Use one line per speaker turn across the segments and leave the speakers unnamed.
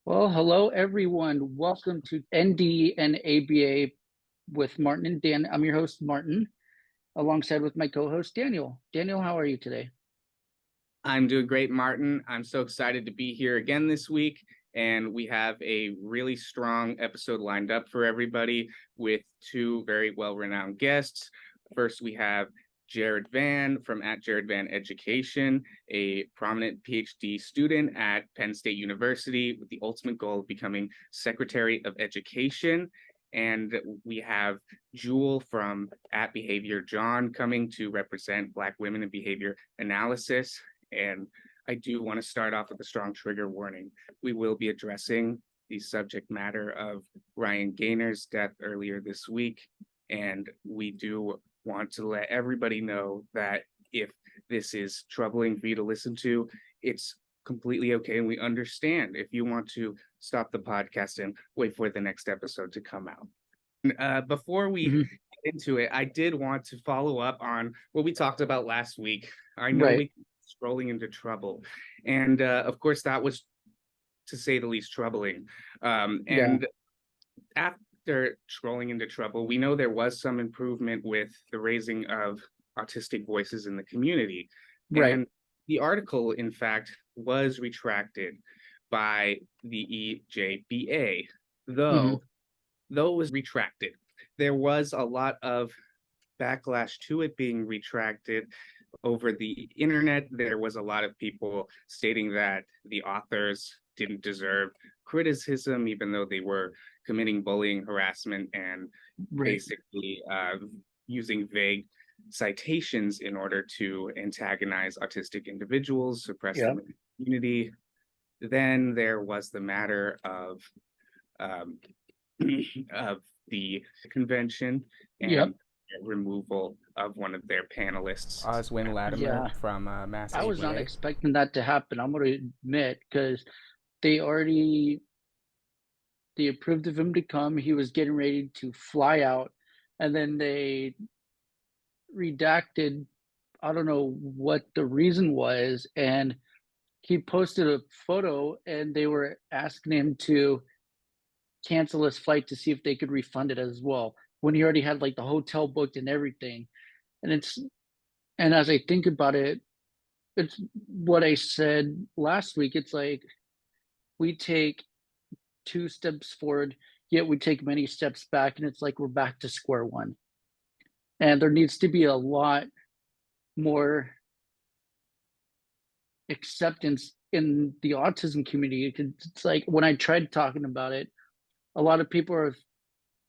Well, hello everyone. Welcome to ND and ABA with Martin and Dan. I'm your host, Martin, alongside with my co-host, Daniel. Daniel, how are you today?
I'm doing great, Martin. I'm so excited to be here again this week. And we have a really strong episode lined up for everybody with two very well-renowned guests. First, we have Jared Van from @Jared Van Education, a prominent PhD student at Penn State University with the ultimate goal of becoming Secretary of Education. And we have Jewel from @Behavior John coming to represent Black women in behavior analysis. And I do want to start off with a strong trigger warning. We will be addressing the subject matter of Ryan Gaynor's death earlier this week. And we do want to let everybody know that if this is troubling for you to listen to, it's completely okay. And we understand if you want to stop the podcast and wait for the next episode to come out. Before we
Mhm.
get into it, I did want to follow up on what we talked about last week. I know
Right.
we scrolling into trouble. And of course, that was, to say the least, troubling.
Yeah.
And after scrolling into trouble, we know there was some improvement with the raising of autistic voices in the community.
Right.
And the article, in fact, was retracted by the EJBA,
Hmm.
though it was retracted. There was a lot of backlash to it being retracted over the internet. There was a lot of people stating that the authors didn't deserve criticism, even though they were committing bullying, harassment, and
Right.
basically using vague citations in order to antagonize autistic individuals, suppress
Yeah.
them in the community. Then there was the matter um, of the convention
Yep.
and removal of one of their panelists.
Oswin Latimer
Yeah.
from Mass
I was not
ABA.
expecting that to happen. I'm going to admit, because they already they approved of him to come. He was getting ready to fly out, and then they redacted. I don't know what the reason was, and he posted a photo and they were asking him to cancel his flight to see if they could refund it as well when he already had like the hotel booked and everything. And as I think about it, it's what I said last week. It's like we take two steps forward, yet we take many steps back, and it's like we're back to square one. And there needs to be a lot more acceptance in the autism community. It's like when I tried talking about it, a lot of people are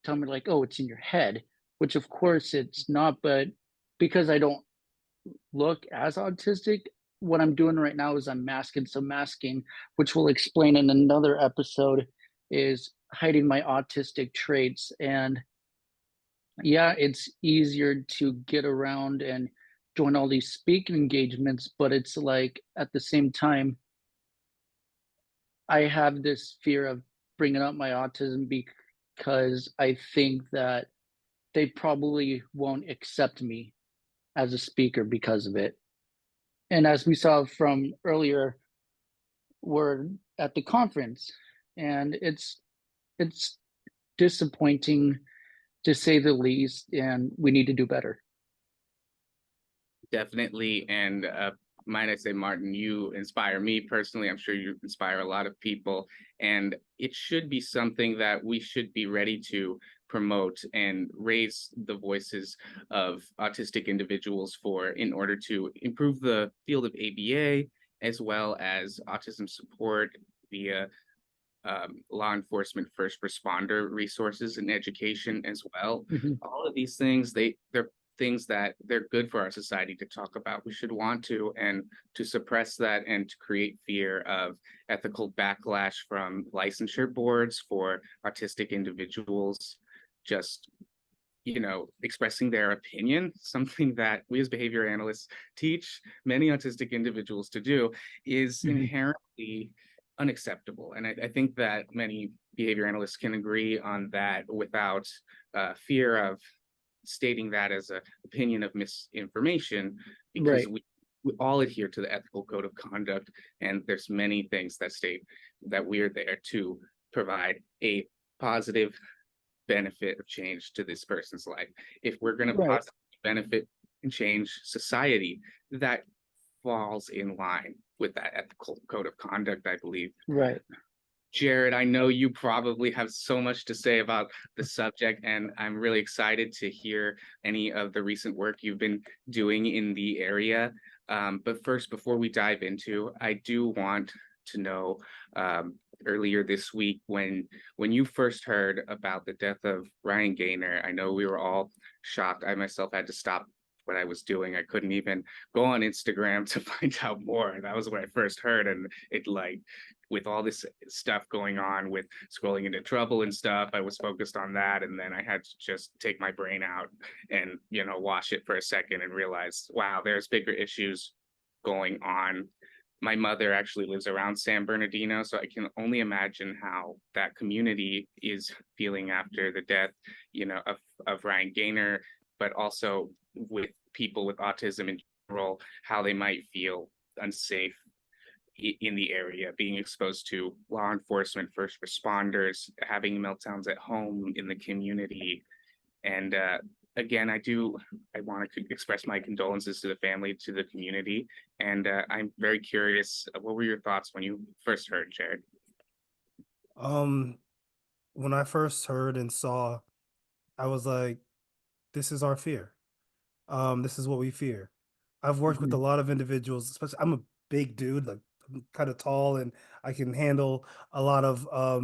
telling me like, "Oh, it's in your head," which of course it's not. But because I don't look as autistic, what I'm doing right now is I'm masking. So masking, which we'll explain in another episode, is hiding my autistic traits. And yeah, it's easier to get around and join all these speaking engagements, but it's like at the same time, I have this fear of bringing up my autism because I think that they probably won't accept me as a speaker because of it. And as we saw from earlier, we're at the conference, and it's disappointing to say the least, and we need to do better.
Definitely. And might I say, Martin, you inspire me personally. I'm sure you inspire a lot of people. And it should be something that we should be ready to promote and raise the voices of autistic individuals for in order to improve the field of ABA as well as autism support via law enforcement, first responder resources, and education as well.
Mhm.
All of these things, they're things that they're good for our society to talk about. We should want to, and to suppress that and to create fear of ethical backlash from licensure boards for artistic individuals just expressing their opinion, something that we as behavior analysts teach many autistic individuals to do, is
Mhm.
inherently unacceptable. And I think that many behavior analysts can agree on that without fear of stating that as an opinion of misinformation, because
Right.
we we all adhere to the ethical code of conduct, and there's many things that state that we're there to provide a positive benefit of change to this person's life. If we're going to
Right,
positively benefit and change society, that falls in line with that ethical code of conduct, I believe.
right.
Jared, I know you probably have so much to say about the subject, and I'm really excited to hear any of the recent work you've been doing in the area. But first, before we dive into, I do want to know, earlier this week when you first heard about the death of Ryan Gaynor. I know we were all shocked. I myself had to stop what I was doing. I couldn't even go on Instagram to find out more. That was when I first heard, and it like with all this stuff going on with scrolling into trouble and stuff, I was focused on that. And then I had to just take my brain out and, wash it for a second and realize, wow, there's bigger issues going on. My mother actually lives around San Bernardino, so I can only imagine how that community is feeling after the death, of Ryan Gaynor, but also with people with autism in general, how they might feel unsafe in the area, being exposed to law enforcement, first responders, having meltdowns at home in the community. And again, I want to express my condolences to the family, to the community. And I'm very curious, what were your thoughts when you first heard, Jared?
Um, when I first heard and saw, I was like, this is our fear. This is what we fear. I've worked with a
Mhm.
lot of individuals, especially I'm a big dude, like I'm kind of tall and I can handle a lot of a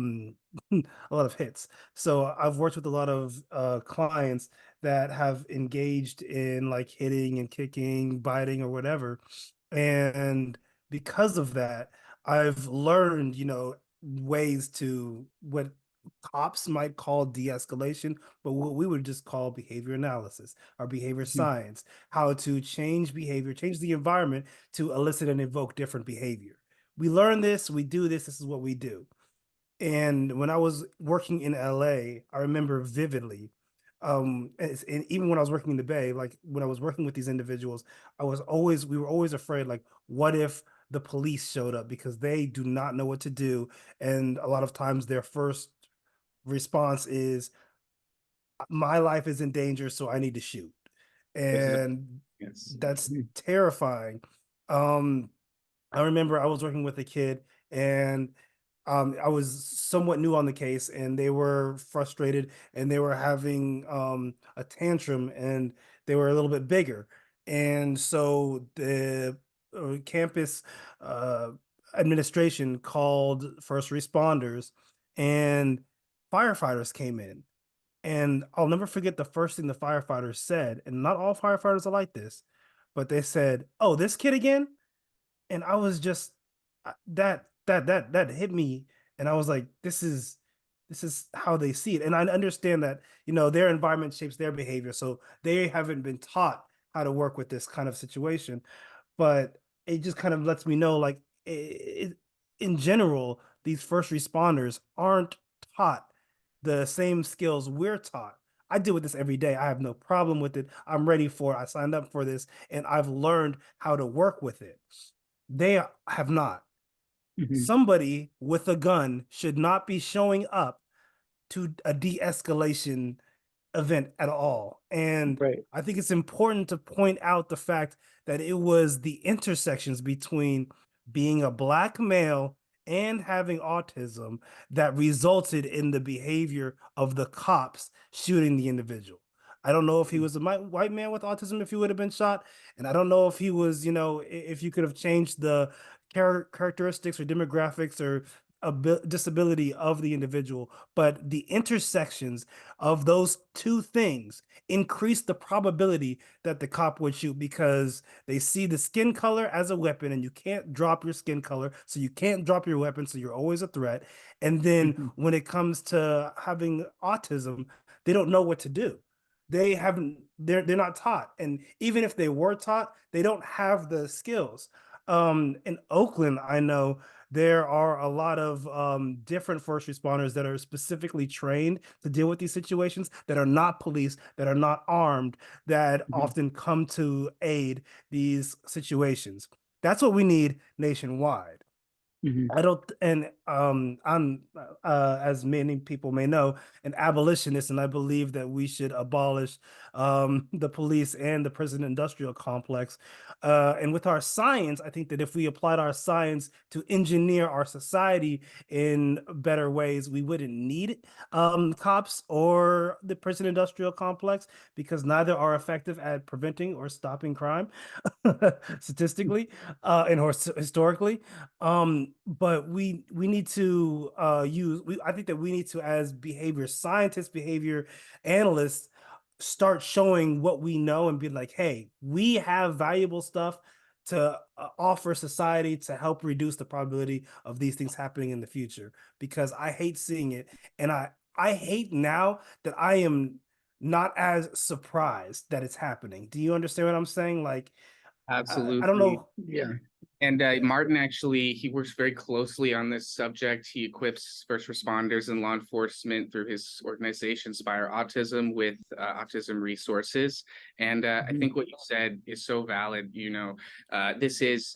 lot of hits. So I've worked with a lot of clients that have engaged in like hitting and kicking, biting or whatever. And because of that, I've learned, ways to what cops might call de-escalation, but what we would just call behavior analysis or behavior
Mhm.
science, how to change behavior, change the environment to elicit and evoke different behavior. We learn this, we do this, this is what we do. And when I was working in LA, I remember vividly, and even when I was working in the Bay, like when I was working with these individuals, we were always afraid, like, what if the police showed up because they do not know what to do. And a lot of times their first response is, my life is in danger, so I need to shoot.
There's no,
And
yes.
that's
Mhm.
terrifying. Um, I remember I was working with a kid and I was somewhat new on the case and they were frustrated and they were having a tantrum and they were a little bit bigger. And so the campus uh, administration called first responders and firefighters came in. And I'll never forget the first thing the firefighters said. And not all firefighters are like this, but they said, "Oh, this kid again?" And I was just that hit me, and I was like, this is how they see it. And I understand that, their environment shapes their behavior, so they haven't been taught how to work with this kind of situation. But it just kind of lets me know, like, in general, these first responders aren't taught the same skills we're taught. I deal with this every day. I have no problem with it. I'm ready for it. I signed up for this and I've learned how to work with it. They have not.
Mhm.
Somebody with a gun should not be showing up to a de-escalation event at all. And
Right.
I think it's important to point out the fact that it was the intersections between being a black male and having autism that resulted in the behavior of the cops shooting the individual. I don't know if he was a white man with autism, if he would have been shot. And I don't know if he was, if you could have changed the characteristics or demographics or disability of the individual, but the intersections of those two things increase the probability that the cop would shoot because they see the skin color as a weapon and you can't drop your skin color, so you can't drop your weapon, so you're always a threat. And then
Mhm.
when it comes to having autism, they don't know what to do. They haven't, they're not taught. And even if they were taught, they don't have the skills. In Oakland, I know there are a lot of different first responders that are specifically trained to deal with these situations, that are not police, that are not armed, that
Mhm.
often come to aid these situations. That's what we need nationwide.
Mhm.
I don't, and I'm, as many people may know, an abolitionist, and I believe that we should abolish the police and the prison industrial complex. And with our science, I think that if we applied our science to engineer our society in better ways, we wouldn't need cops or the prison industrial complex, because neither are effective at preventing or stopping crime statistically and historically. But we need to I think that we need to, as behavior scientists, behavior analysts, start showing what we know and be like, hey, we have valuable stuff to offer society to help reduce the probability of these things happening in the future, because I hate seeing it. And I hate now that I am not as surprised that it's happening. Do you understand what I'm saying? Like, I don't
Absolutely.
know.
Yeah.
And
Yeah.
Martin actually, he works very closely on this subject. He equips first responders and law enforcement through his organization, Spire Autism, with autism resources. And I
Mhm.
think what you said is so valid. This is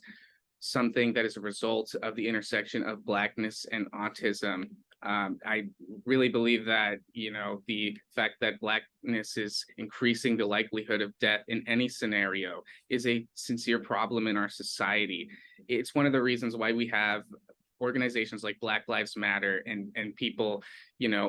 something that is a result of the intersection of blackness and autism. I really believe that, the fact that blackness is increasing the likelihood of death in any scenario is a sincere problem in our society. It's one of the reasons why we have organizations like Black Lives Matter, and people,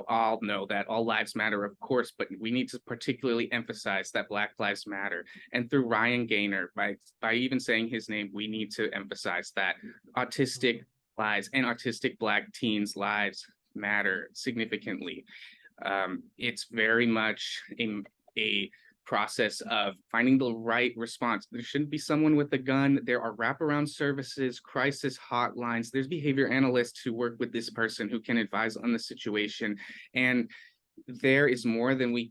all know that all lives matter, of course, but we need to particularly emphasize that Black Lives Matter. And through Ryan Gaynor, by even saying his name, we need to emphasize that autistic lives and autistic Black teens' lives matter significantly. It's very much a process of finding the right response. There shouldn't be someone with a gun. There are wraparound services, crisis hotlines. There's behavior analysts who work with this person who can advise on the situation. And there is more than we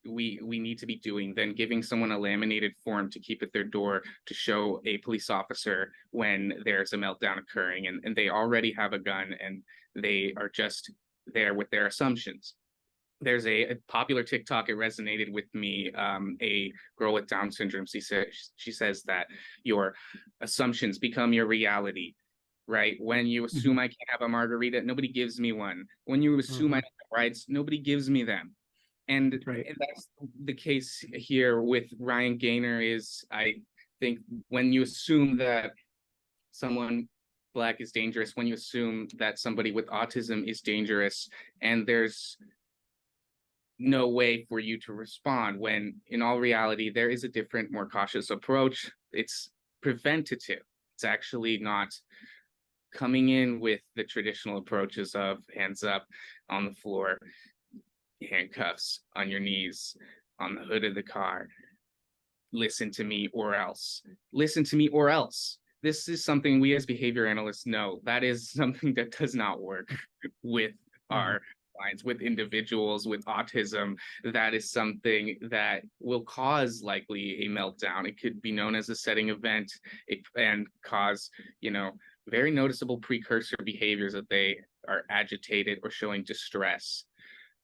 need to be doing than giving someone a laminated form to keep at their door to show a police officer when there's a meltdown occurring, and they already have a gun and they are just there with their assumptions. There's a popular TikTok, it resonated with me. A girl with Down syndrome, she says that your assumptions become your reality, right? When you assume
Mhm.
I can't have a margarita, nobody gives me one. When you assume I don't have rights, nobody gives me them. And,
Right.
and that's the case here with Ryan Gaynor. Is, I think, when you assume that someone Black is dangerous, when you assume that somebody with autism is dangerous, and there's no way for you to respond, when in all reality there is a different, more cautious approach. It's preventative. It's actually not coming in with the traditional approaches of hands up on the floor, handcuffs on your knees, on the hood of the car, listen to me or else. Listen to me or else. This is something we as behavior analysts know. That is something that does not work with
Mhm.
our clients, with individuals with autism. That is something that will cause likely a meltdown. It could be known as a setting event, and cause, very noticeable precursor behaviors that they are agitated or showing distress.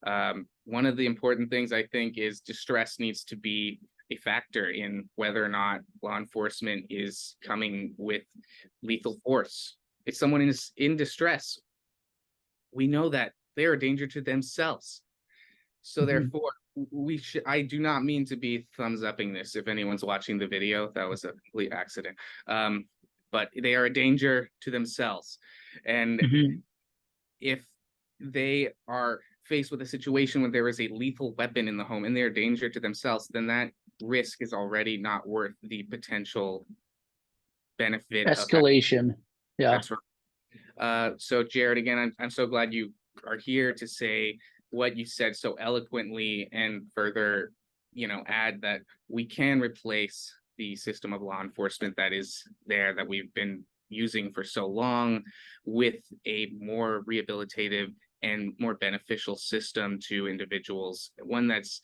One of the important things, I think, is distress needs to be a factor in whether or not law enforcement is coming with lethal force. If someone is in distress, we know that they are a danger to themselves. So
Mhm.
therefore, I do not mean to be thumbs upping this. If anyone's watching the video, that was a complete accident. But they are a danger to themselves. And
Mhm.
if they are faced with a situation where there is a lethal weapon in the home and they're a danger to themselves, then that risk is already not worth the potential benefit of that.
Escalation. Yeah.
That's right. So Jared, again, I'm so glad you are here to say what you said so eloquently, and further, add that we can replace the system of law enforcement that is there, that we've been using for so long, with a more rehabilitative and more beneficial system to individuals, one that's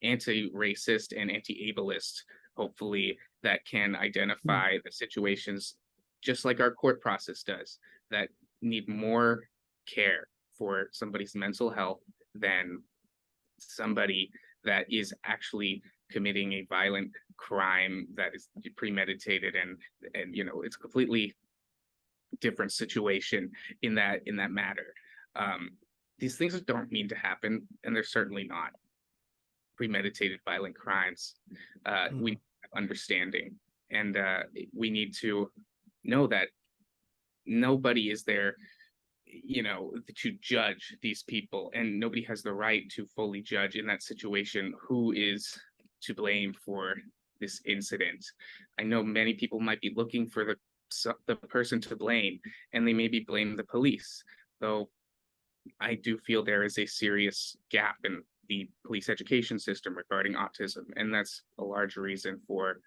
anti-racist and anti-ableist, hopefully, that can
Mm.
identify the situations just like our court process does, that need more care for somebody's mental health than somebody that is actually committing a violent crime that is premeditated, and it's a completely different situation in that matter. These things don't need to happen, and they're certainly not premeditated violent crimes. We have understanding, and we need to know that nobody is there to judge these people, and nobody has the right to fully judge in that situation who is to blame for this incident. I know many people might be looking for the person to blame, and they maybe blame the police, though I do feel there is a serious gap in the police education system regarding autism, and that's a large reason for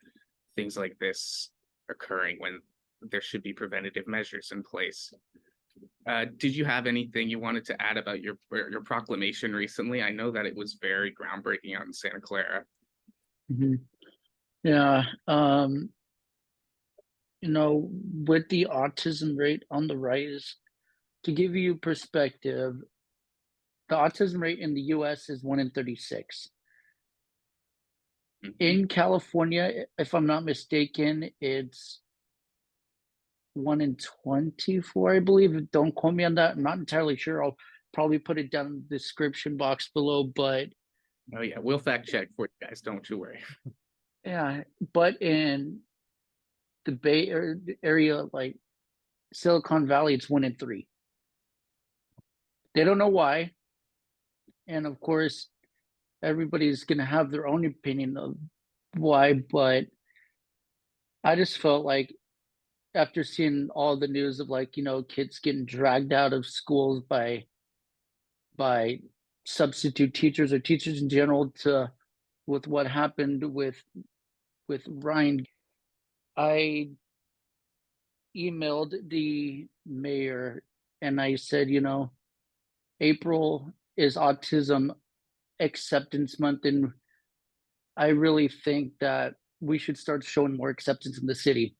things like this occurring when there should be preventative measures in place. Did you have anything you wanted to add about your proclamation recently? I know that it was very groundbreaking out in Santa Clara.
Mm-hmm. Yeah. With the autism rate on the rise, to give you perspective, the autism rate in the US is 1 in 36.
Mhm.
In California, if I'm not mistaken, it's 1 in 24, I believe. Don't quote me on that. I'm not entirely sure. I'll probably put it down in the description box below. But
Oh yeah, we'll fact check for you guys. Don't you worry.
yeah, but in the Bay Area, like Silicon Valley, it's 1 in 3. They don't know why, and of course, everybody's gonna have their own opinion of why. But I just felt like after seeing all the news of kids getting dragged out of schools by substitute teachers or teachers in general, to with what happened with Ryan, I emailed the mayor and I said, April is Autism Acceptance Month, and I really think that we should start showing more acceptance in the city.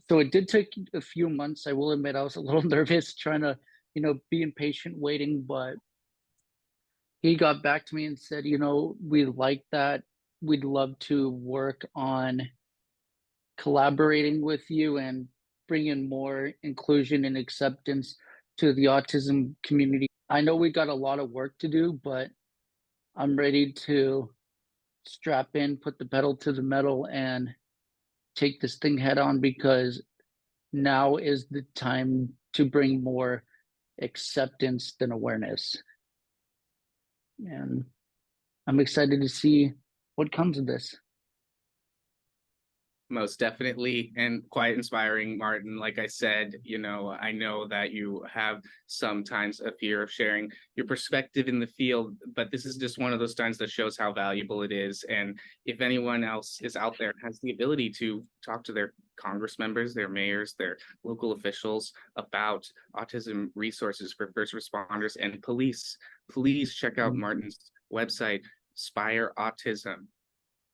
So it did take a few months. I will admit I was a little nervous trying to, be impatient waiting, but he got back to me and said, we like that. We'd love to work on collaborating with you and bringing more inclusion and acceptance to the autism community. I know we got a lot of work to do, but I'm ready to strap in, put the pedal to the metal, and take this thing head on, because now is the time to bring more acceptance than awareness. And I'm excited to see what comes of this.
Most definitely, and quite inspiring, Martin. Like I said, I know that you have sometimes a fear of sharing your perspective in the field, but this is just one of those times that shows how valuable it is. And if anyone else is out there has the ability to talk to their Congress members, their mayors, their local officials about autism resources for first responders and police, please check out Martin's website, Spire Autism.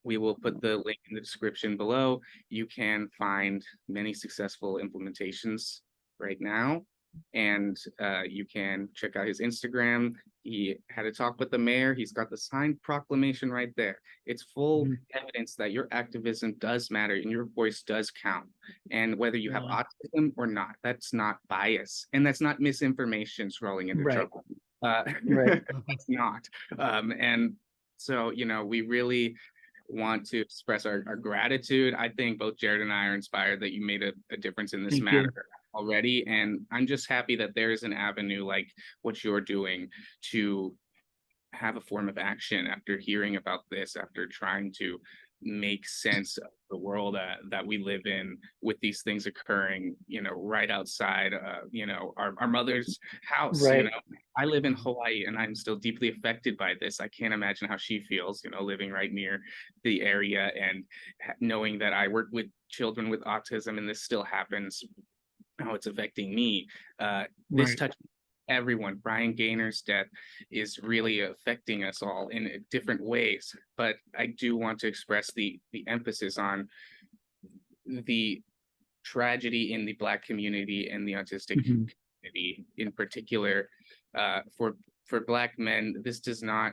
We will put the link in the description below. You can find many successful implementations right now, and you can check out his Instagram. He had a talk with the mayor. He's got the signed proclamation right there. It's full evidence that your activism does matter and your voice does count. And whether you have autism or not, that's not bias, and that's not misinformation scrolling into trouble.
Right.
It's not. And so, we really want to express our gratitude. I think both Jared and I are inspired that you made a difference in this matter already. And I'm just happy that there is an avenue like what you're doing to have a form of action after hearing about this, after trying to make sense of the world that we live in, with these things occurring, right outside, our mother's house.
Right.
I live in Hawaii and I'm still deeply affected by this. I can't imagine how she feels, living right near the area and knowing that I work with children with autism and this still happens, how it's affecting me. This touches everyone. Brian Gaynor's death is really affecting us all in different ways, but I do want to express the emphasis on the tragedy in the Black community and the autistic community community in particular, for Black men, this does not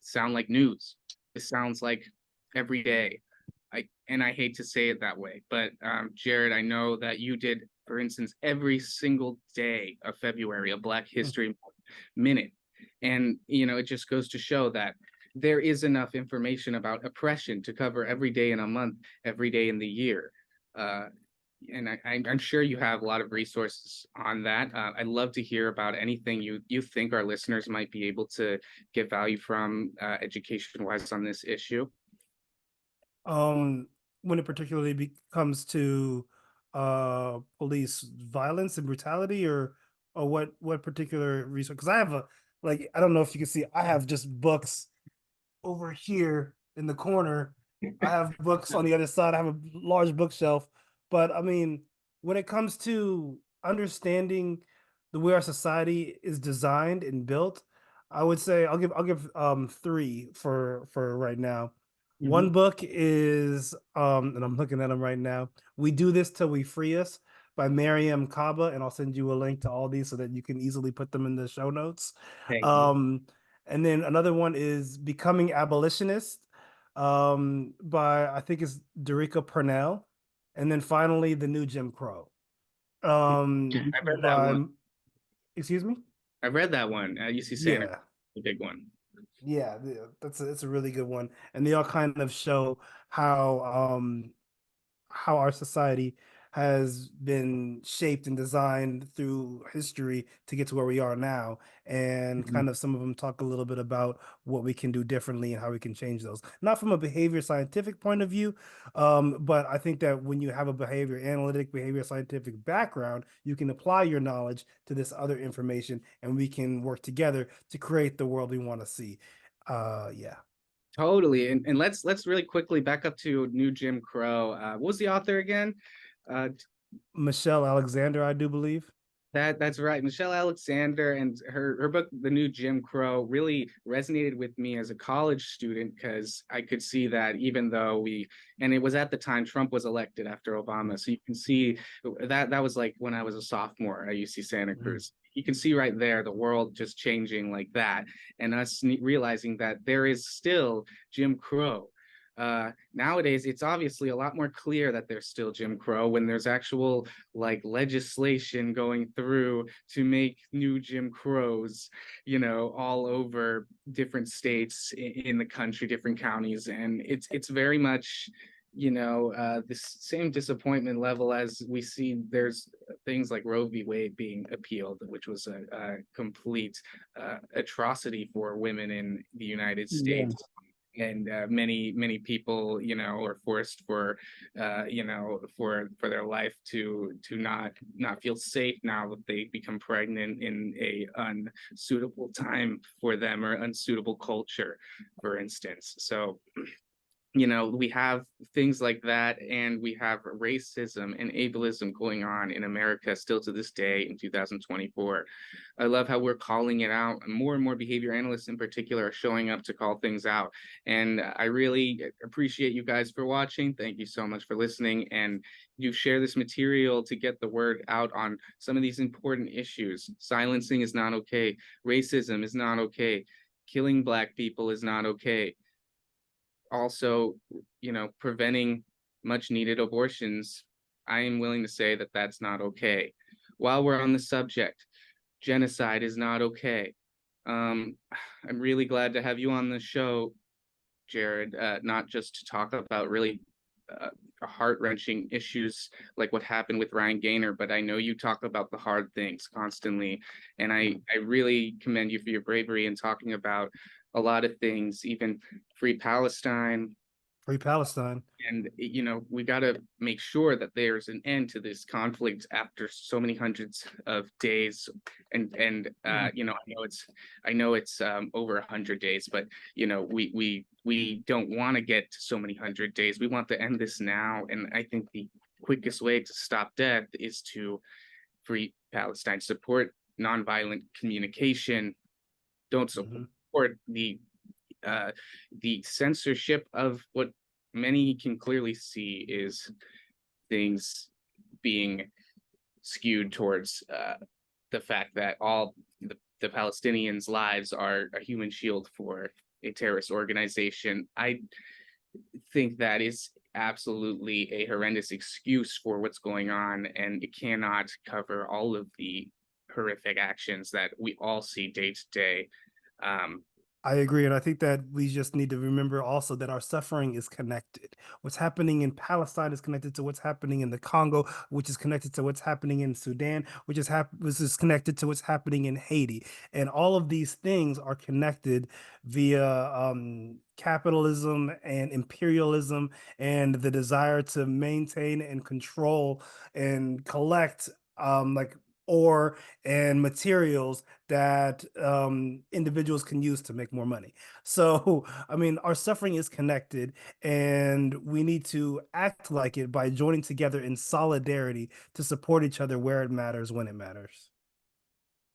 sound like news. This sounds like every day. I hate to say it that way, but Jared, I know that you did, for instance, every single day of February a Black History Minute, and it just goes to show that there is enough information about oppression to cover every day in a month, every day in the year. And I'm sure you have a lot of resources on that. I'd love to hear about anything you think our listeners might be able to get value from education-wise on this issue.
When it particularly comes to police violence and brutality, or what particular resource? Because I have I don't know if you can see, I have just books over here in the corner. I have books on the other side. I have a large bookshelf. But I mean, when it comes to understanding the way our society is designed and built, I would say I'll give three for right now. One book is and I'm looking at them right now. We Do This Till We Free Us by Mariam Kaba, and I'll send you a link to all these so that you can easily put them in the show notes.
Thank you.
And then another one is Becoming Abolitionist by, I think it's Derica Purnell. And then finally, The New Jim Crow
I read that
by,
one.
excuse me?
I read that one at UC Santa,
Yeah.
the big one.
Yeah, it's a really good one. And they all kind of show how our society has been shaped and designed through history to get to where we are now. And kind of some of them talk a little bit about what we can do differently and how we can change those. Not from a behavior scientific point of view, but I think that when you have a behavior analytic, behavior scientific background, you can apply your knowledge to this other information, and we can work together to create the world we want to see. Yeah.
Totally. And let's really quickly back up to New Jim Crow. What was the author again?
Michelle Alexander, I do believe.
That's right. Michelle Alexander, and her book, The New Jim Crow, really resonated with me as a college student, because I could see that even though and it was at the time Trump was elected after Obama. So you can see that was like when I was a sophomore at UC Santa Cruz. You can see right there the world just changing like that, and us realizing that there is still Jim Crow. Nowadays, it's obviously a lot more clear that there's still Jim Crow when there's actual legislation going through to make new Jim Crows, all over different states in the country, different counties, and it's very much this same disappointment level as we see there's things like Roe v. Wade being appealed, which was a complete atrocity for women in the United States. And many people are forced for their life to not feel safe now that they become pregnant in a unsuitable time for them, or unsuitable culture, for instance. So we have things like that, and we have racism and ableism going on in America still to this day in 2024. I love how we're calling it out. More and more behavior analysts in particular are showing up to call things out. And I really appreciate you guys for watching. Thank you so much for listening. And you share this material to get the word out on some of these important issues. Silencing is not okay. Racism is not okay. Killing Black people is not okay. Also, preventing much needed abortions, I am willing to say that that's not okay. While we're on the subject, genocide is not okay. I'm really glad to have you on the show, Jared, not just to talk about really heart-wrenching issues like what happened with Ryan Gaynor, but I know you talk about the hard things constantly, and I really commend you for your bravery in talking about a lot of things, even Free Palestine.
Free Palestine.
And we got to make sure that there's an end to this conflict after so many hundreds of days. And I know it's over 100 days, but we don't want to get to so many 100 days. We want to end this now, and I think the quickest way to stop death is to free Palestine, support nonviolent communication, don't support the censorship of what many can clearly see is things being skewed towards the fact that all the Palestinians' lives are a human shield for a terrorist organization. I think that is absolutely a horrendous excuse for what's going on, and it cannot cover all of the horrific actions that we all see day to day.
I agree. And I think that we just need to remember also that our suffering is connected. What's happening in Palestine is connected to what's happening in the Congo, which is connected to what's happening in Sudan, which is connected to what's happening in Haiti. And all of these things are connected via capitalism and imperialism and the desire to maintain and control and collect like ore and materials that individuals can use to make more money. So, I mean, our suffering is connected, and we need to act like it by joining together in solidarity to support each other where it matters, when it matters.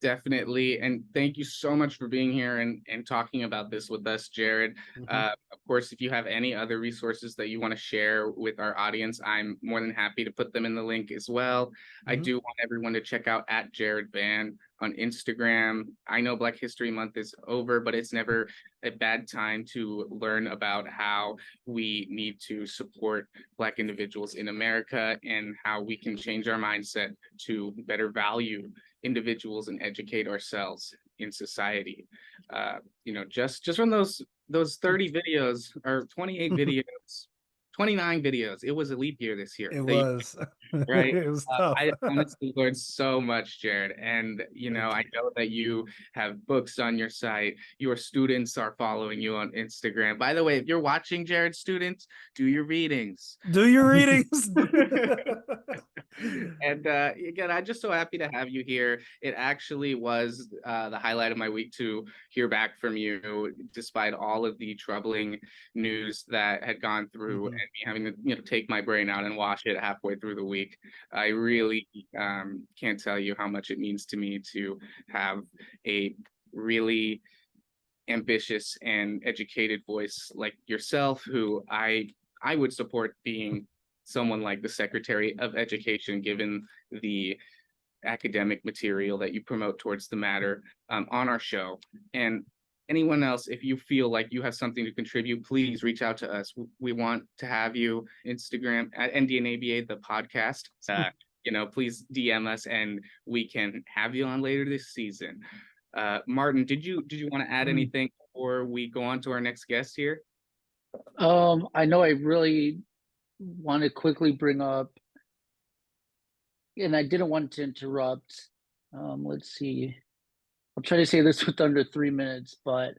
Definitely. And thank you so much for being here and talking about this with us, Jared. Of course, if you have any other resources that you want to share with our audience, I'm more than happy to put them in the link as well. I do want everyone to check out @JaredVan on Instagram. I know Black History Month is over, but it's never a bad time to learn about how we need to support Black individuals in America and how we can change our mindset to better value individuals and educate ourselves in society. Just from those 30 videos or 28 videos, 29 videos. It was a leap year this year.
It was.
Right.
It was tough.
I honestly learned so much, Jared. And, I know that you have books on your site. Your students are following you on Instagram. By the way, if you're watching, Jared, students, do your readings.
Do your readings.
And again, I'm just so happy to have you here. It actually was the highlight of my week to hear back from you, despite all of the troubling news that had gone through and me having to take my brain out and wash it halfway through the week. I really can't tell you how much it means to me to have a really ambitious and educated voice like yourself, who I would support being someone like the Secretary of Education, given the academic material that you promote towards the matter on our show. And anyone else, if you feel like you have something to contribute, please reach out to us. We want to have you. Instagram @NDNABA, the podcast. Please DM us and we can have you on later this season. Martin, did you want to add anything before we go on to our next guest here?
I know I really want to quickly bring up, and I didn't want to interrupt. Let's see. I'll try to say this with under 3 minutes, but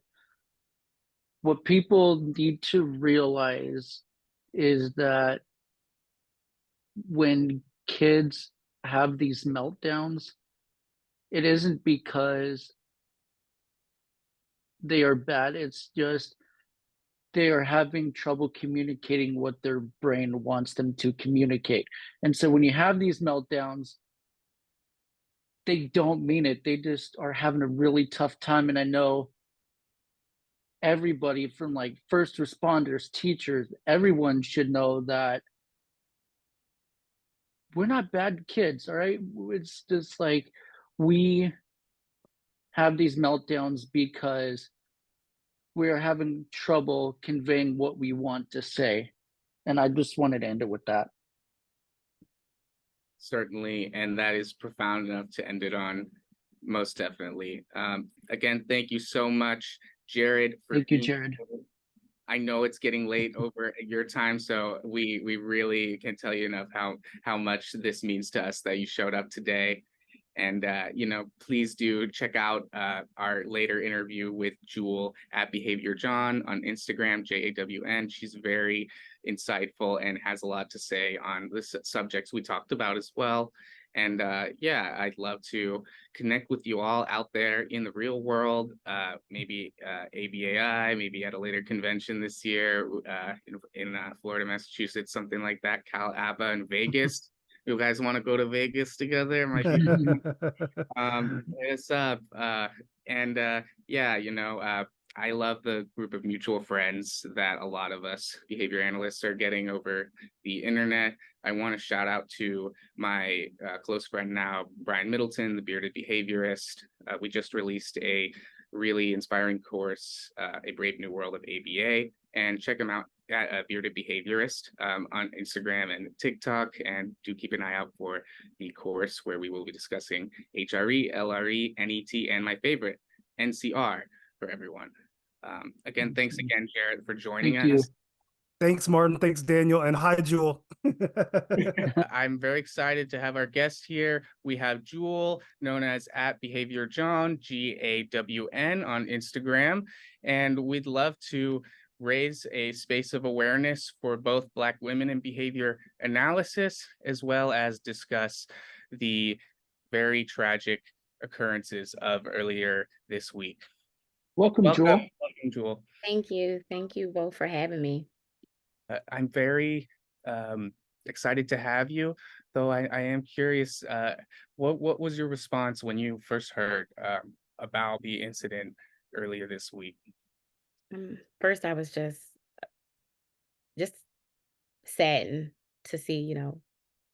what people need to realize is that when kids have these meltdowns, it isn't because they are bad. It's just they are having trouble communicating what their brain wants them to communicate. And so when you have these meltdowns, they don't mean it. They just are having a really tough time. And I know everybody from like first responders, teachers, everyone should know that we're not bad kids, all right? It's just like we have these meltdowns because we're having trouble conveying what we want to say. And I just wanted to end it with that.
Certainly, and that is profound enough to end it on, most definitely. Again, thank you so much, Jared.
Thank you, Jared.
I know it's getting late over your time, so we really can't tell you enough how much this means to us that you showed up today. And please do check out our later interview with Jewel @BehaviorJohn on Instagram, JAWN. She's very insightful and has a lot to say on the subjects we talked about as well. And I'd love to connect with you all out there in the real world, maybe ABAI, maybe at a later convention this year in Florida, Massachusetts, something like that, Cal ABA in Vegas. You guys want to go to Vegas together? It's up. I love the group of mutual friends that a lot of us behavior analysts are getting over the internet. I want to shout out to my close friend now, Brian Middleton, the bearded behaviorist. We just released a really inspiring course, A Brave New World of ABA, and check him out at Bearded Behaviorist on Instagram and TikTok, and do keep an eye out for the course where we will be discussing HRE, LRE, NET, and my favorite, NCR, for everyone. Again, thanks again, Jared, for joining
Thank you.
us.
Thanks, Martin. Thanks, Daniel. And hi, Jewel.
I'm very excited to have our guest here. We have Jewel, known as @BehaviorJawn, GAWN on Instagram, and we'd love to raise a space of awareness for both Black women in behavior analysis, as well as discuss the very tragic occurrences of earlier this week.
Welcome, Jewel.
Welcome, Jewel.
Thank you. Thank you both for having me.
I'm very excited to have you, though I am curious, what was your response when you first heard about the incident earlier this week?
First, I was just saddened to see,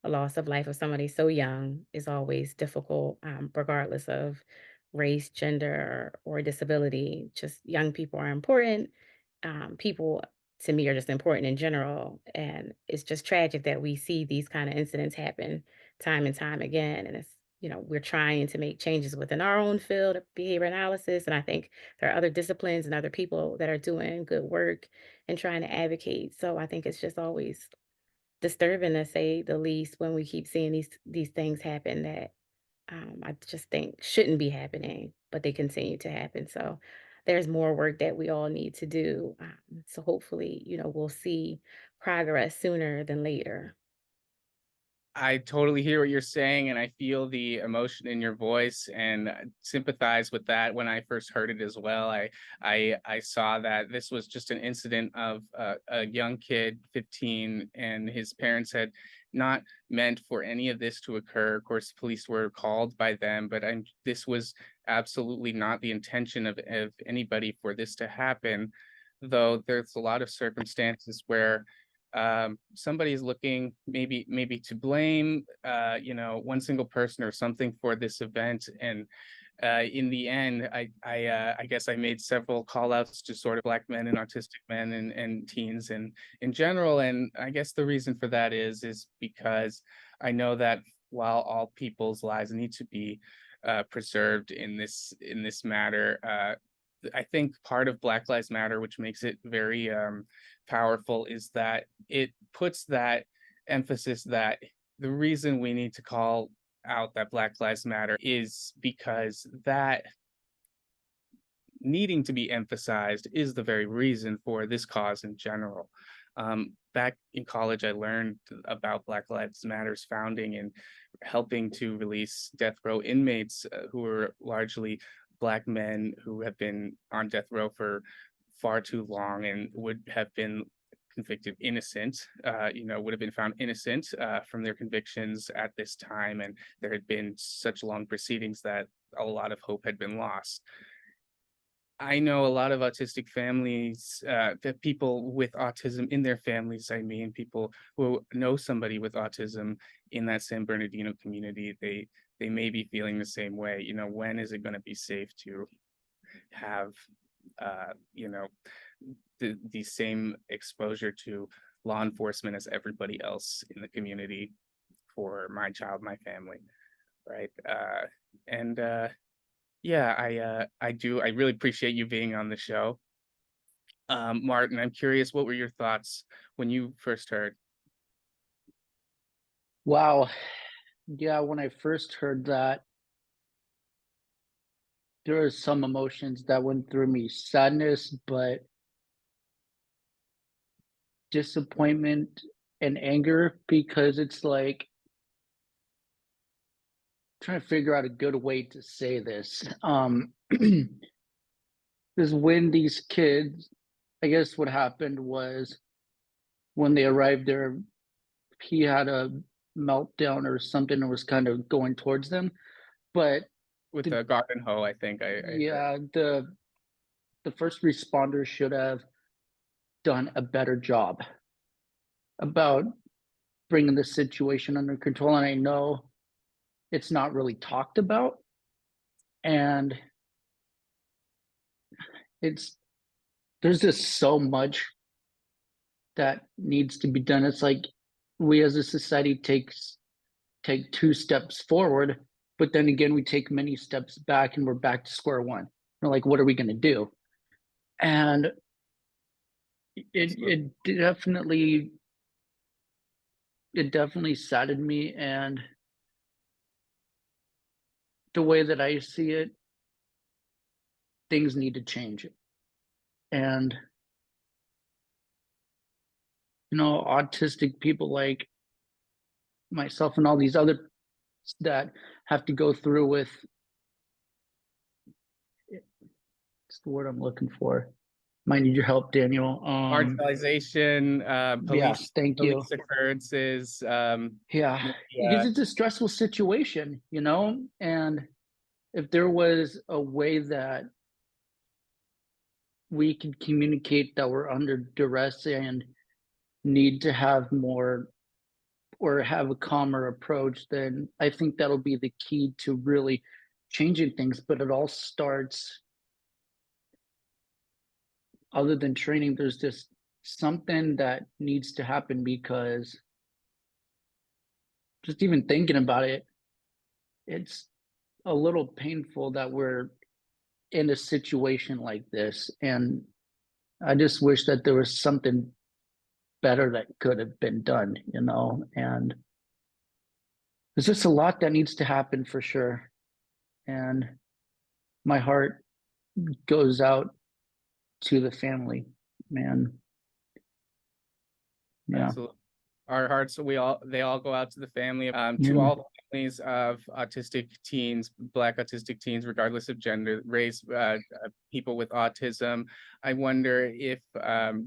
a loss of life of somebody so young is always difficult, regardless of race, gender, or disability. Just young people are important. People to me are just important in general. And it's just tragic that we see these kind of incidents happen time and time again. And it's, we're trying to make changes within our own field of behavior analysis. And I think there are other disciplines and other people that are doing good work and trying to advocate. So I think it's just always disturbing, to say the least, when we keep seeing these things happen that I just think shouldn't be happening, but they continue to happen. So there's more work that we all need to do. So hopefully, we'll see progress sooner than later.
I totally hear what you're saying, and I feel the emotion in your voice, and sympathize with that. When I first heard it as well, I saw that this was just an incident of a young kid, 15, and his parents had not meant for any of this to occur. Of course, police were called by them, but this was absolutely not the intention of anybody for this to happen. Though there's a lot of circumstances where somebody's looking maybe to blame one single person or something for this event, and in the end I guess I made several call outs to sort of Black men and autistic men and teens and in general, and I guess the reason for that is because I know that while all people's lives need to be preserved in this matter, I think part of Black Lives Matter, which makes it very powerful, is that it puts that emphasis that the reason we need to call out that Black Lives Matter is because that needing to be emphasized is the very reason for this cause in general. Back in college, I learned about Black Lives Matter's founding and helping to release death row inmates who were largely Black men who have been on death row for far too long and would have been convicted innocent, would have been found innocent from their convictions at this time. And there had been such long proceedings that a lot of hope had been lost. I know a lot of autistic families, that people with autism in their families, I mean, people who know somebody with autism in that San Bernardino community, they may be feeling the same way. When is it going to be safe to have, the same exposure to law enforcement as everybody else in the community for my child, my family, right? Yeah, I do. I really appreciate you being on the show. Martin, I'm curious, what were your thoughts when you first heard?
Wow. Yeah, when I first heard that, there were some emotions that went through me. Sadness, but disappointment and anger, because it's like trying to figure out a good way to say this. Is when these kids, I guess what happened was when they arrived there, he had a meltdown or something and was kind of going towards them. But
With the garden hoe, I think I
yeah,
heard.
the first responders should have done a better job about bringing the situation under control. And I know it's not really talked about, and it's there's just so much that needs to be done. It's like we as a society take 2 steps forward, but then again we take many steps back and we're back to square one. We're like, what are we going to do? And it definitely saddened me. And the way that I see it, things need to change. And autistic people like myself and all these other that have to go through with, it's the word I'm looking for. Might need your help, Daniel.
Marginalization,
Yes, thank you.
police occurrences.
Yeah, because it's a stressful situation, and if there was a way that we could communicate that we're under duress and need to have more or have a calmer approach, then I think that'll be the key to really changing things. But it all starts, other than training, there's just something that needs to happen, because just even thinking about it, it's a little painful that we're in a situation like this. And I just wish that there was something better that could have been done, and there's just a lot that needs to happen for sure. And my heart goes out to the family, man. Yeah.
Absolutely. Our hearts, they all go out to the family,
Yeah.
to all the families of autistic teens, Black autistic teens, regardless of gender, race, people with autism. I wonder if,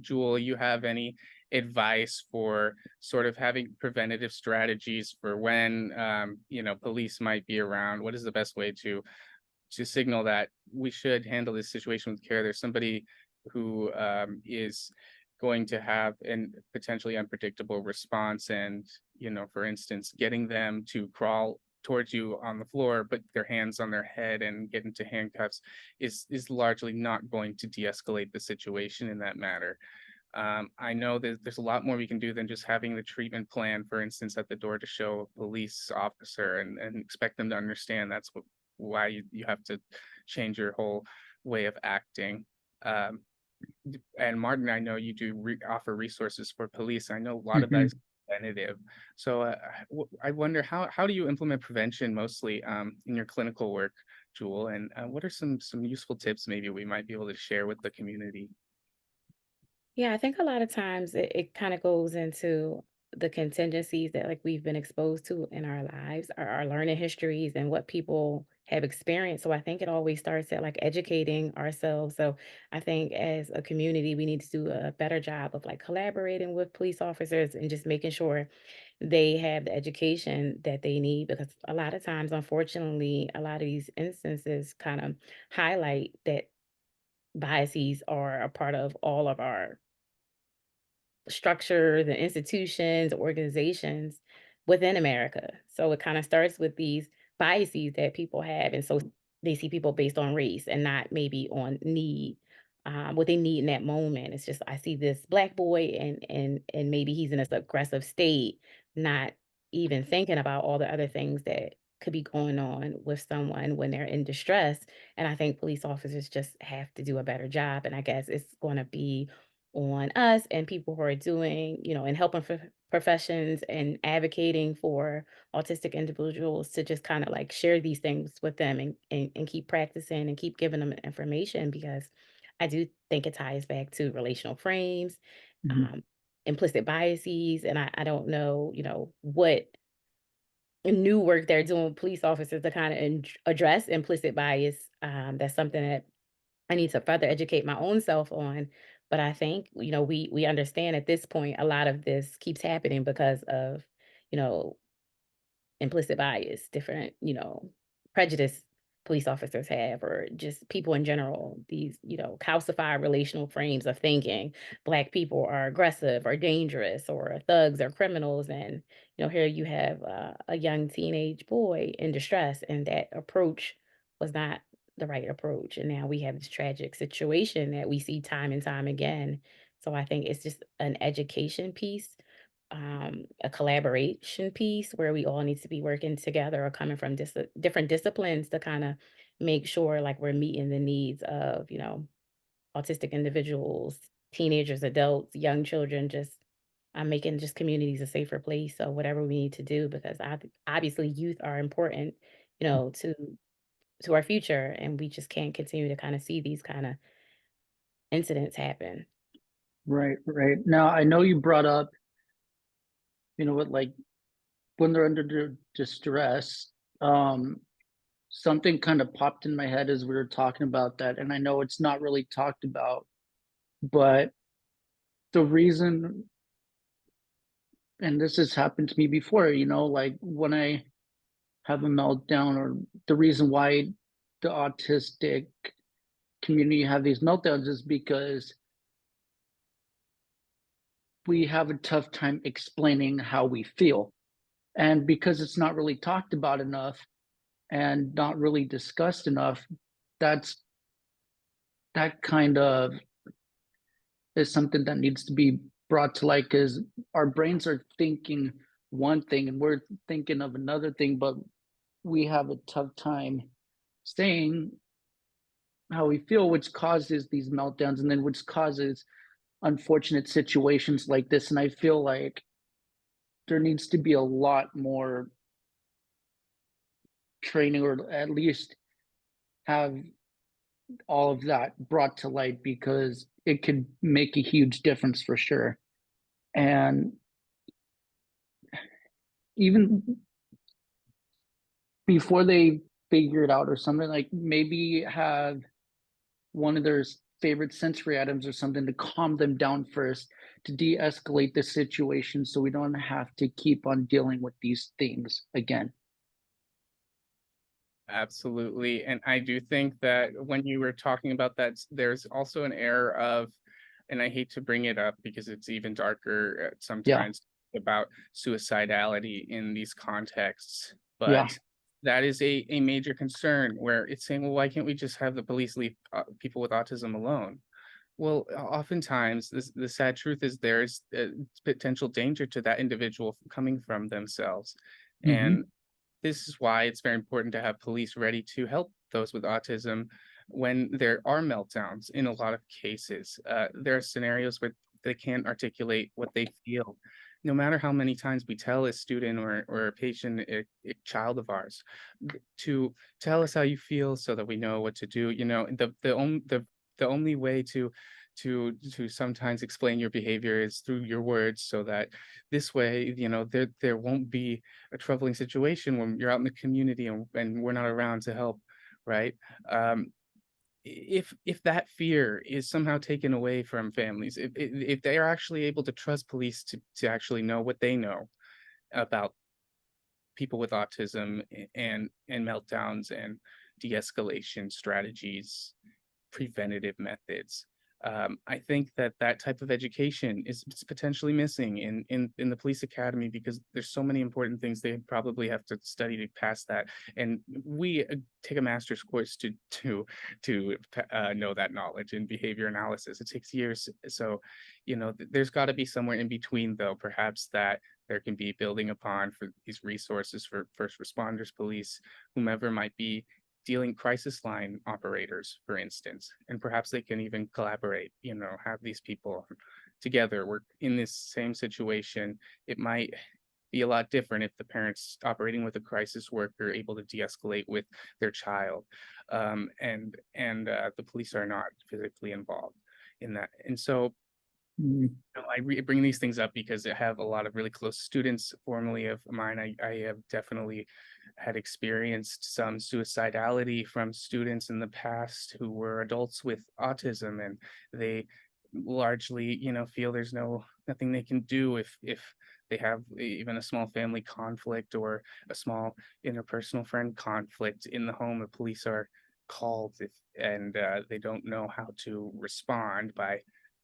Jewel, you have any advice for sort of having preventative strategies for when, police might be around. What is the best way to signal that we should handle this situation with care? There's somebody who is going to have a potentially unpredictable response, and for instance, getting them to crawl towards you on the floor, but their hands on their head and get into handcuffs is largely not going to de-escalate the situation in that matter. I know that there's a lot more we can do than just having the treatment plan, for instance, at the door to show a police officer and expect them to understand that's why you have to change your whole way of acting. And Martin, I know you do offer resources for police. I know a lot of that is preventative. So I wonder how do you implement prevention mostly in your clinical work, Jewel? And what are some useful tips maybe we might be able to share with the community?
Yeah, I think a lot of times it kind of goes into the contingencies that like we've been exposed to in our lives, our learning histories and what people have experienced. So I think it always starts at like educating ourselves. So I think as a community, we need to do a better job of like collaborating with police officers and just making sure they have the education that they need, because a lot of times, unfortunately, a lot of these instances kind of highlight that biases are a part of all of our structures and institutions, organizations within America. So it kind of starts with these biases that people have. And so they see people based on race and not maybe on need, what they need in that moment. It's just I see this black boy and maybe he's in this aggressive state, not even thinking about all the other things that could be going on with someone when they're in distress. And I think police officers just have to do a better job. And I guess it's going to be on us and people who are doing, and helping professions and advocating for autistic individuals to just kind of like share these things with them and keep practicing and keep giving them information, because I do think it ties back to relational frames, um, implicit biases. And I don't know, what new work they're doing with police officers to kind of address implicit bias. That's something that I need to further educate my own self on. But I think, we understand at this point a lot of this keeps happening because of, you know, implicit bias, different, prejudice police officers have, or just people in general, these, calcified relational frames of thinking. Black people are aggressive or dangerous or thugs or criminals. And, here you have a young teenage boy in distress, and that approach was not the right approach. And now we have this tragic situation that we see time and time again. So I think it's just an education piece, a collaboration piece where we all need to be working together or coming from different disciplines to kind of make sure like we're meeting the needs of, autistic individuals, teenagers, adults, young children, just making just communities a safer place. So whatever we need to do, because obviously youth are important, to our future, and we just can't continue to kind of see these kind of incidents happen.
Right, right. Now, I know you brought up, what, like when they're under distress, um, something kind of popped in my head as we were talking about that. And I know it's not really talked about, but the reason, and this has happened to me before, like when I have a meltdown, or the reason why the autistic community have these meltdowns is because we have a tough time explaining how we feel. And because it's not really talked about enough and not really discussed enough, that's that kind of is something that needs to be brought to light, because our brains are thinking one thing and we're thinking of another thing, but we have a tough time saying how we feel, which causes these meltdowns, and then which causes unfortunate situations like this. And I feel like there needs to be a lot more training, or at least have all of that brought to light, because it could make a huge difference for sure. And even before they figure it out or something, like maybe have one of their favorite sensory items or something to calm them down first, to de-escalate the situation, so we don't have to keep on dealing with these things again.
Absolutely. And I do think that when you were talking about that, there's also an air of, and I hate to bring it up because it's even darker
Yeah,
sometimes, about suicidality in these contexts.
yeah,
But that is a major concern, where it's saying, well, why can't we just have the police leave people with autism alone? Well, oftentimes, the sad truth is there's potential danger to that individual coming from themselves.
mm-hmm.
And this is why it's very important to have police ready to help those with autism when there are meltdowns. In a lot of cases, there are scenarios where they can't articulate what they feel. No matter how many times we tell a student or a patient, a child of ours, to tell us how you feel so that we know what to do. The only way to sometimes explain your behavior is through your words, so that this way, there won't be a troubling situation when you're out in the community and we're not around to help, right? Um, if that fear is somehow taken away from families, if they are actually able to trust police to actually know what they know about people with autism, and meltdowns and de-escalation strategies, preventative methods. I think that that type of education is potentially missing in the police academy, because there's so many important things they probably have to study to pass that. And we take a master's course to know that knowledge in behavior analysis. It takes years. So, there's got to be somewhere in between, though, perhaps, that there can be building upon for these resources for first responders, police, whomever might be dealing crisis line operators, for instance, and perhaps they can even collaborate, have these people together work in this same situation. It might be a lot different if the parents operating with a crisis worker are able to de-escalate with their child, and the police are not physically involved in that. And so
Mm-hmm.
bring these things up because I have a lot of really close students formerly of mine. I have definitely had experienced some suicidality from students in the past who were adults with autism, and they largely, feel there's nothing they can do if they have even a small family conflict or a small interpersonal friend conflict in the home. The police are called and they don't know how to respond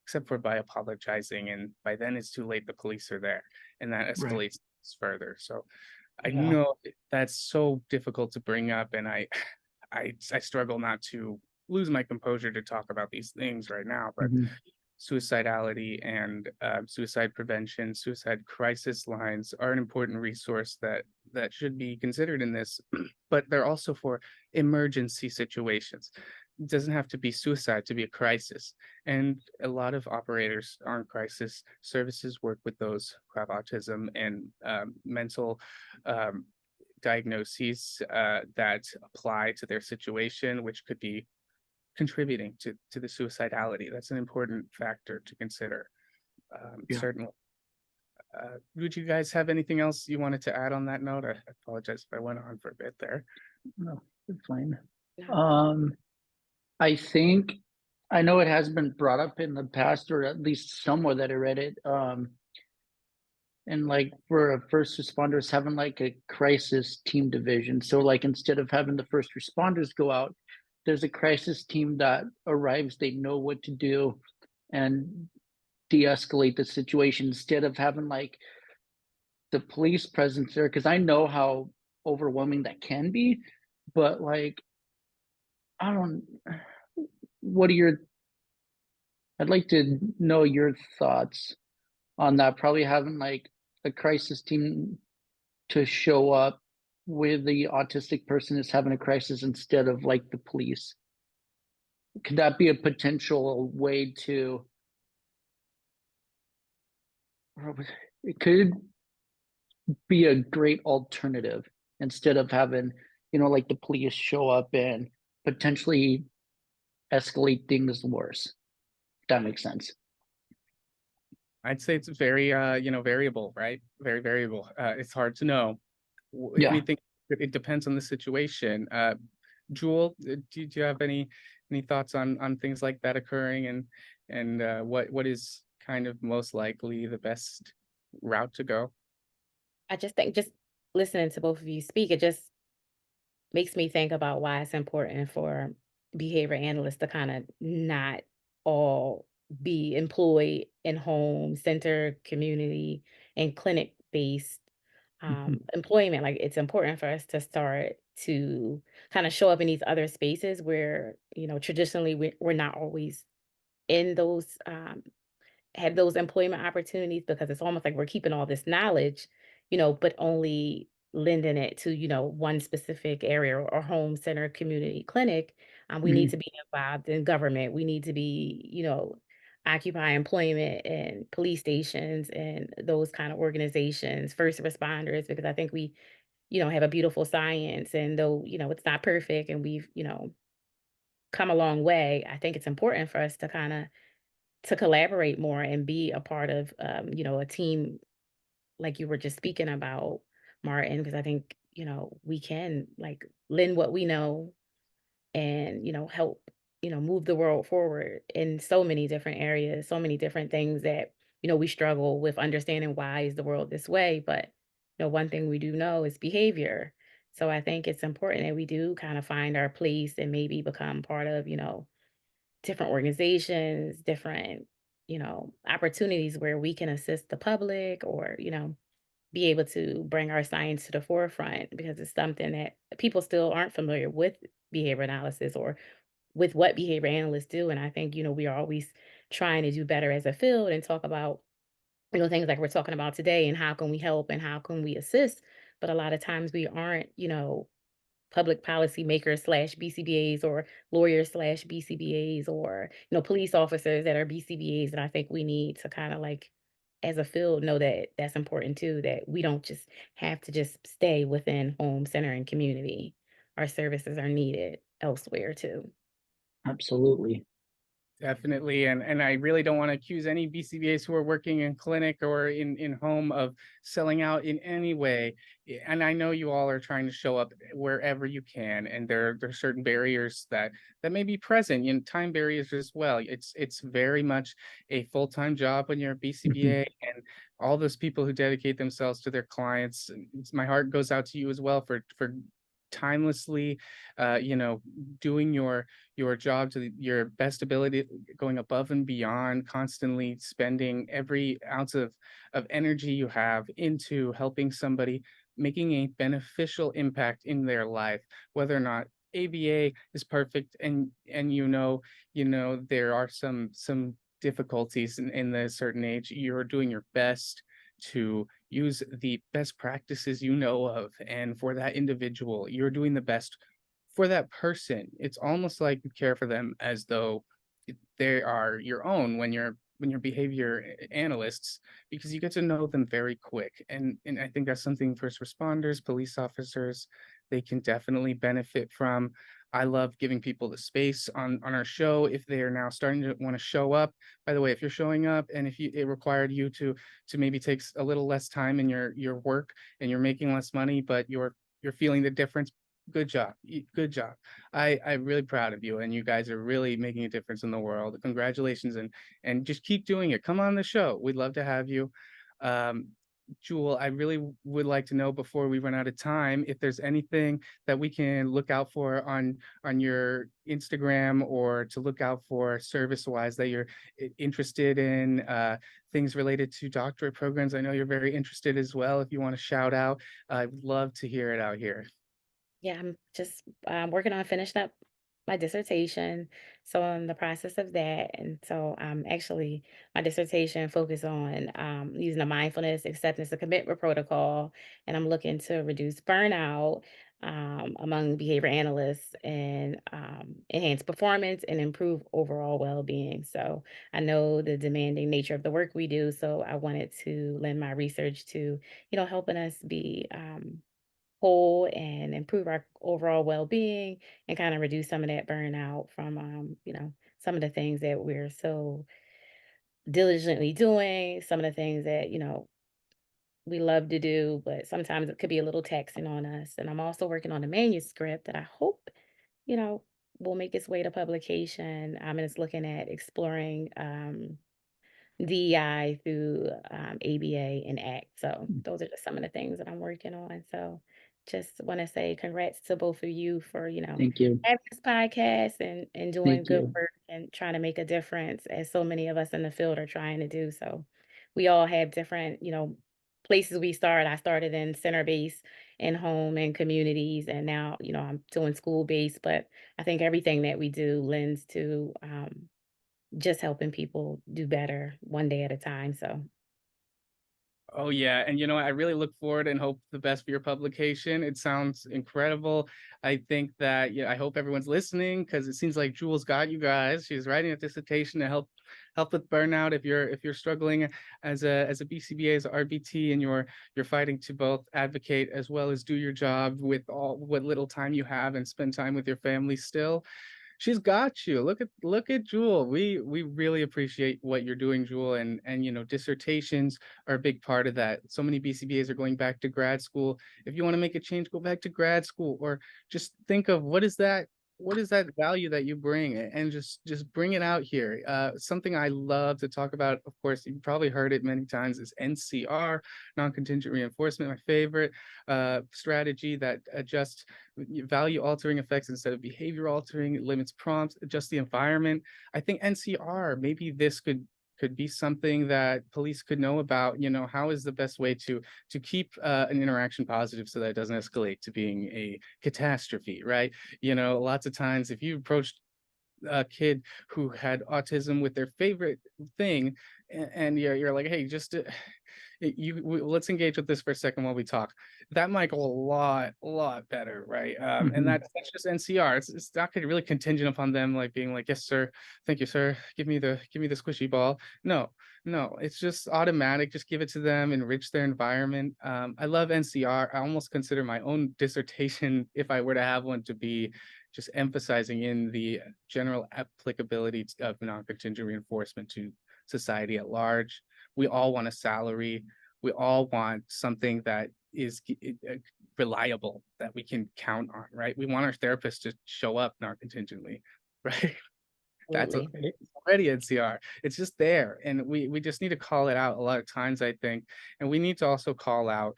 except for by apologizing, and by then it's too late. The police are there, and that
Right.
escalates further. So I
Yeah.
know that's so difficult to bring up, and I struggle not to lose my composure to talk about these things right now. But
Mhm.
suicidality and suicide prevention, suicide crisis lines are an important resource that should be considered in this, but they're also for emergency situations. It doesn't have to be suicide to be a crisis. And a lot of operators on crisis services work with those who have autism and mental um, diagnoses that apply to their situation, which could be contributing to the suicidality. That's an important factor to consider.
Yeah.
Certainly. Would you guys have anything else you wanted to add on that note? I apologize if I went on for a bit there.
No, it's fine.
No.
I think I know it has been brought up in the past, or at least somewhere that I read it. And like for first responders having like a crisis team division. So like instead of having the first responders go out, there's a crisis team that arrives, they know what to do and de-escalate the situation instead of having like the police presence there, because I know how overwhelming that can be. But like, I don't, what are your, I'd like to know your thoughts on that. Probably having like a crisis team to show up where the autistic person is having a crisis instead of like the police. Could that be a potential way to, it could be a great alternative instead of having, like the police show up and potentially escalate things worse. If that makes sense.
I'd say it's very, variable, right? Very variable. It's hard to know.
Yeah.
Anything, it depends on the situation. Jewel, do you have any thoughts on things like that occurring, and what is kind of most likely the best route to go?
I just think just listening to both of you speak, it just makes me think about why it's important for behavior analysts to kind of not all be employed in home center, community, and clinic based
Mhm.
employment. Like it's important for us to start to kind of show up in these other spaces where, traditionally we're not always in those have those employment opportunities, because it's almost like we're keeping all this knowledge, but only lending it to, one specific area or home center community clinic. We need
Mhm.
to be involved in government. We need to be, occupy employment and police stations and those kind of organizations, first responders, because I think we, have a beautiful science. And though, it's not perfect and we've, come a long way, I think it's important for us to kind of to collaborate more and be a part of, a team like you were just speaking about, Martin, because I think, we can like lend what we know and, help, move the world forward in so many different areas, so many different things that, we struggle with understanding why is the world this way. But, one thing we do know is behavior. So I think it's important that we do kind of find our place and maybe become part of, different organizations, different, opportunities where we can assist the public or, be able to bring our science to the forefront, because it's something that people still aren't familiar with behavior analysis or with what behavior analysts do. And I think, we are always trying to do better as a field and talk about, things like we're talking about today and how can we help and how can we assist. But a lot of times we aren't, public policy makers slash BCBAs or lawyers slash BCBAs or, police officers that are BCBAs. And I think we need to kind of like, as a field, know that that's important too, that we don't just have to just stay within home center and community. Our services are needed elsewhere too.
Absolutely.
Definitely. And I really don't want to accuse any BCBAs who are working in clinic or in home of selling out in any way. And I know you all are trying to show up wherever you can. And there are certain barriers that may be present, time barriers as well. It's very much a full-time job when you're a BCBA, and all those people who dedicate themselves to their clients. My heart goes out to you as well for timelessly doing your job to your best ability, going above and beyond, constantly spending every ounce of energy you have into helping somebody, making a beneficial impact in their life, whether or not ABA is perfect. And there are some difficulties in the certain age. You're doing your best to use the best practices you know of, and for that individual you're doing the best for that person. It's almost like you care for them as though they are your own when you're behavior analysts, because you get to know them very quick. And I think that's something first responders, police officers, they can definitely benefit from. I love giving people the space on our show if they are now starting to want to show up. By the way, if you're showing up and if it required you to maybe take a little less time in your work, and you're making less money, but you're feeling the difference, good job. Good job. I'm really proud of you, and you guys are really making a difference in the world. Congratulations, and just keep doing it. Come on the show. We'd love to have you. Um, Jewel, I really would like to know before we run out of time if there's anything that we can look out for on your Instagram, or to look out for service-wise that you're interested in, things related to doctorate programs. I know you're very interested as well. If you want to shout out, I'd love to hear it out here.
Yeah, I'm just working on finishing up my dissertation. So I'm in the process of that. And so actually my dissertation focused on using the mindfulness, acceptance, and commitment protocol. And I'm looking to reduce burnout among behavior analysts and enhance performance and improve overall well-being. So I know the demanding nature of the work we do. So I wanted to lend my research to, helping us be whole and improve our overall well-being, and kind of reduce some of that burnout from some of the things that we're so diligently doing, some of the things that we love to do, but sometimes it could be a little taxing on us. And I'm also working on a manuscript that I hope you know will make its way to publication. And it's looking at exploring DEI through ABA and ACT. So those are just some of the things that I'm working on. So just want to say congrats to both of you for,
Thank you.
having this podcast and doing
Thank
good
you.
work and trying to make a difference, as so many of us in the field are trying to do. So we all have different, places we start. I started in center base in home and communities, and now, I'm doing school based, but I think everything that we do lends to just helping people do better one day at a time. So,
Oh yeah, and I really look forward and hope the best for your publication. It sounds incredible. I think that, I hope everyone's listening, because it seems like Jules got you guys. She's writing a dissertation to help with burnout. If you're struggling as a BCBA, as a RBT, and you're fighting to both advocate as well as do your job with all what little time you have and spend time with your family still. She's got you. Look at Jewel. We really appreciate what you're doing, Jewel, and dissertations are a big part of that. So many BCBAs are going back to grad school. If you want to make a change, go back to grad school, or just think of what is that value that you bring, and just bring it out here. Something I love to talk about, of course, you've probably heard it many times, is NCR, non-contingent reinforcement, my favorite strategy that adjusts value altering effects instead of behavior altering. It limits prompts, adjusts the environment. I think NCR, maybe this could be something that police could know about. How is the best way to keep an interaction positive so that it doesn't escalate to being a catastrophe, right? Lots of times if you approached a kid who had autism with their favorite thing, and you're like, hey, just let's engage with this for a second while we talk, that might go a lot better, right? And that's just NCR. It's not really contingent upon them like being like, yes sir, thank you sir, give me the squishy ball. No, it's just automatic. Just give it to them, enrich their environment. I love NCR. I almost consider my own dissertation, if I were to have one, to be just emphasizing in the general applicability of non-contingent reinforcement to society at large. We all want a salary. We all want something that is reliable, that we can count on, right? We want our therapist to show up non-contingently, right? That's
Absolutely.
already NCR. It's just there, and we just need to call it out a lot of times, I think, and we need to also call out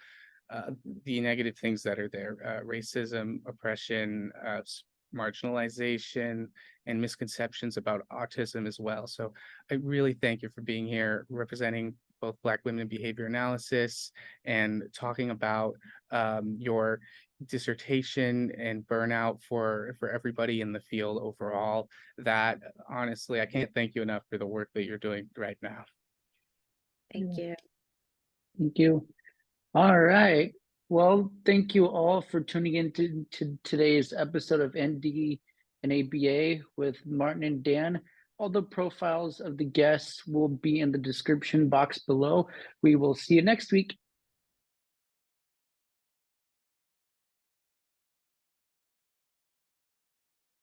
the negative things that are there: racism, oppression, marginalization, and misconceptions about autism as well. So I really thank you for being here, representing both Black women in behavior analysis and talking about your dissertation and burnout for everybody in the field overall. That honestly, I can't thank you enough for the work that you're doing right now.
Thank you.
Thank you. All right. Well, thank you all for tuning in to today's episode of ND and ABA with Martin and Dan. All the profiles of the guests will be in the description box below. We will see you next week.